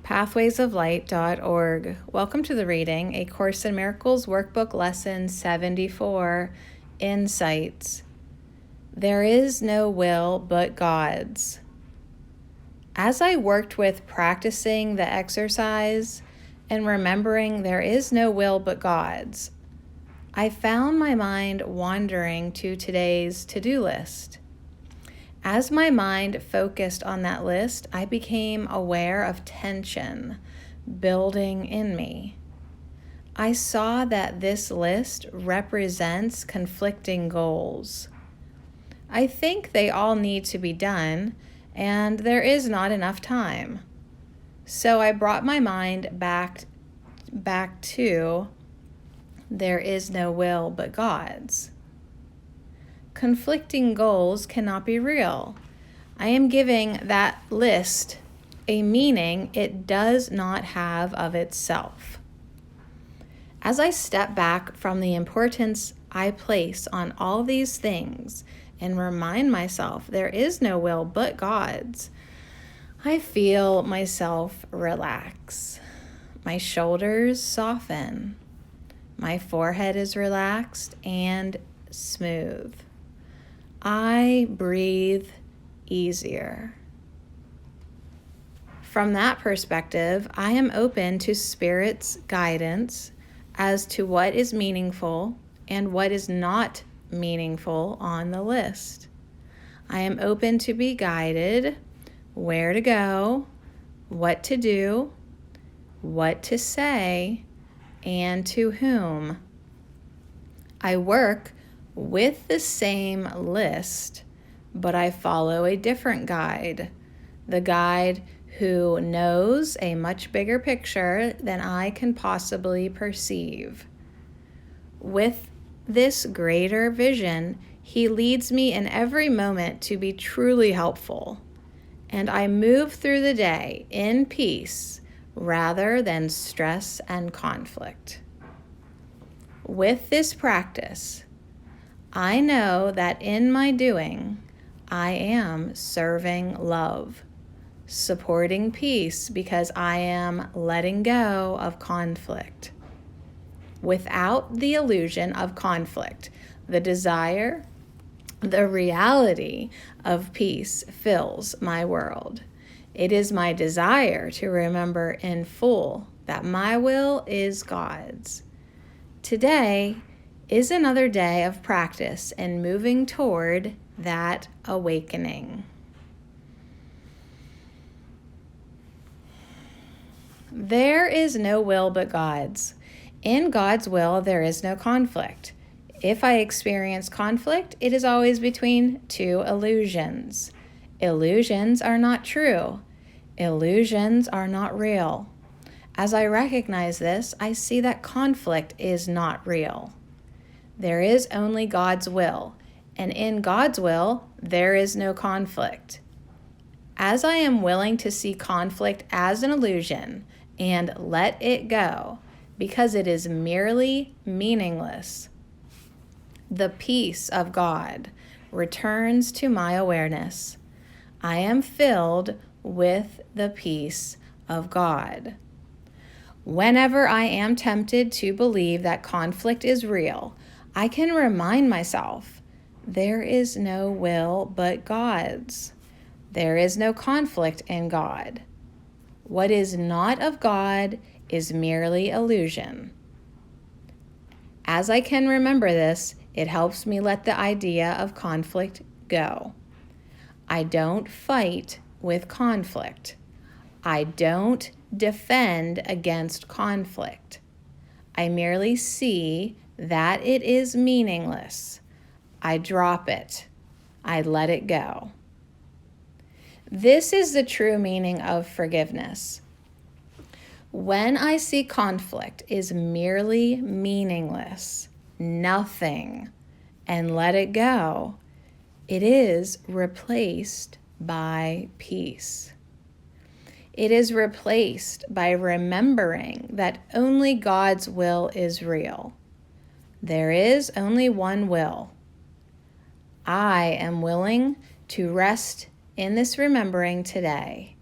pathwaysoflight.org. Welcome to the reading, A Course in Miracles Workbook Lesson 74, Insights. There is no will but God's. As I worked with practicing the exercise and remembering there is no will but God's, I found my mind wandering to today's to-do list. As my mind focused on that list, I became aware of tension building in me. I saw that this list represents conflicting goals. I think they all need to be done, and there is not enough time. So I brought my mind back to there is no will but God's. Conflicting goals cannot be real. I am giving that list a meaning it does not have of itself. As I step back from the importance I place on all these things and remind myself there is no will but God's, I feel myself relax. My shoulders soften. My forehead is relaxed and smooth. I breathe easier. From that perspective, I am open to Spirit's guidance as to what is meaningful and what is not meaningful on the list. I am open to be guided where to go, what to do, what to say, and to whom. I work with the same list, but I follow a different guide, the guide who knows a much bigger picture than I can possibly perceive. With this greater vision, he leads me in every moment to be truly helpful, and I move through the day in peace rather than stress and conflict. With this practice, I know that in my doing, I am serving love, supporting peace because I am letting go of conflict. Without the illusion of conflict, the desire, the reality of peace fills my world. It is my desire to remember in full that my will is God's. Today is another day of practice and moving toward that awakening. There is no will but God's. In God's will, there is no conflict. If I experience conflict, it is always between two illusions. Illusions are not true. Illusions are not real. As I recognize this, I see that conflict is not real. There is only God's will, and in God's will, there is no conflict. As I am willing to see conflict as an illusion and let it go, because it is merely meaningless, the peace of God returns to my awareness. I am filled with the peace of God. Whenever I am tempted to believe that conflict is real, I can remind myself, there is no will but God's. There is no conflict in God. What is not of God is merely illusion. As I can remember this, it helps me let the idea of conflict go. I don't fight with conflict. I don't defend against conflict. I merely see that it is meaningless. I drop it. I let it go. This is the true meaning of forgiveness. When I see conflict is merely meaningless, nothing, and let it go, it is replaced by peace. It is replaced by remembering that only God's will is real. There is only one will. I am willing to rest in this remembering today.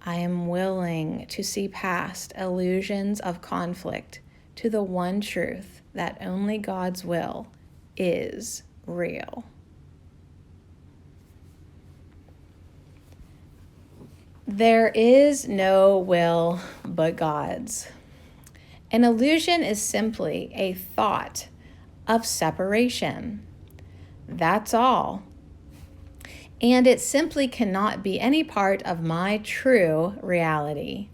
I am willing to see past illusions of conflict to the one truth that only God's will is real. There is no will but God's. An illusion is simply a thought of separation. That's all. And it simply cannot be any part of my true reality.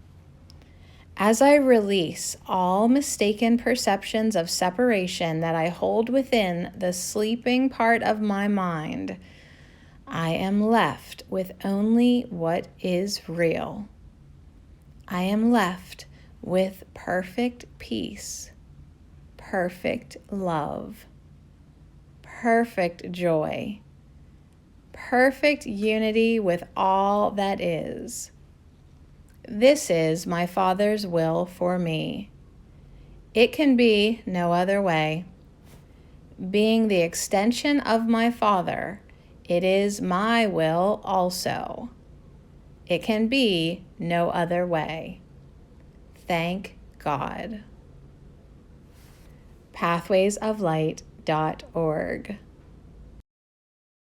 As I release all mistaken perceptions of separation that I hold within the sleeping part of my mind, I am left with only what is real. I am left with perfect peace, perfect love, perfect joy, perfect unity with all that is. This is my Father's will for me. It can be no other way. Being the extension of my Father, it is my will also. It can be no other way. Thank God. pathwaysoflight.org